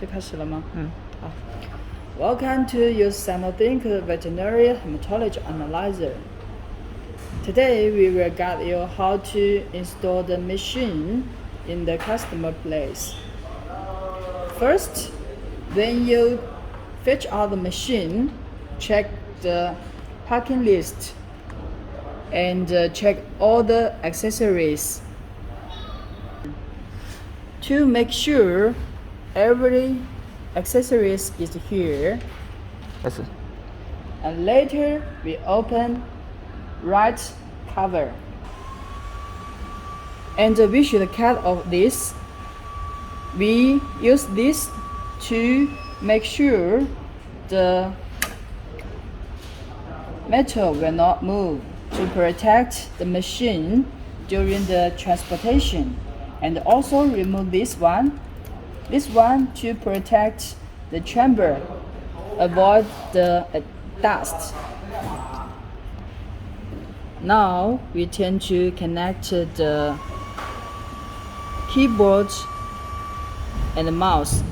就开始了吗？好。Welcome to your Sinothinker Veterinary Hematology Analyzer. Today we will guide you how to install the machine in the customer place. First, when you fetch out the machine, check the packing list and check all the accessories to make sure every accessories is here. Yes. And later we open right cover, and we should cut off this. We use this to make sure the metal will not move, to protect the machine during the transportation, and also remove this one to protect the chamber, avoid the dust. Now we tend to connect the keyboard and the mouse.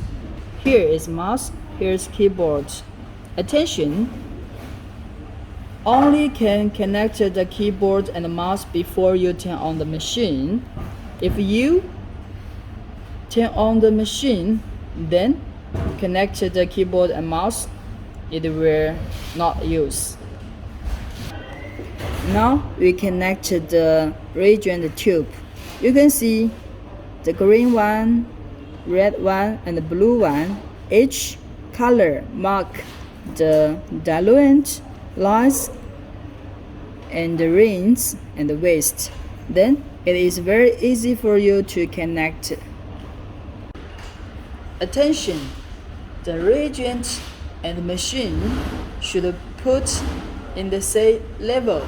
Here is mouse, here is keyboard. Attention! Only can connect the keyboard and the mouse before you turn on the machine. If you turn on the machine, then connect the keyboard and mouse, it will not use. Now we connect the reagent tube. You can see the green one, red one, and the blue one. Each color mark the diluent, lines, and the rings and the waste. Then it is very easy for you to connect. Attention! The reagent and the machine should put in the same level.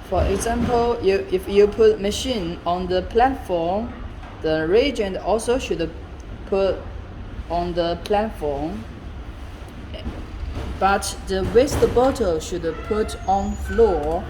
For example, if you put machine on the platform, the reagent also should put on the platform, but the waste bottle should put on floor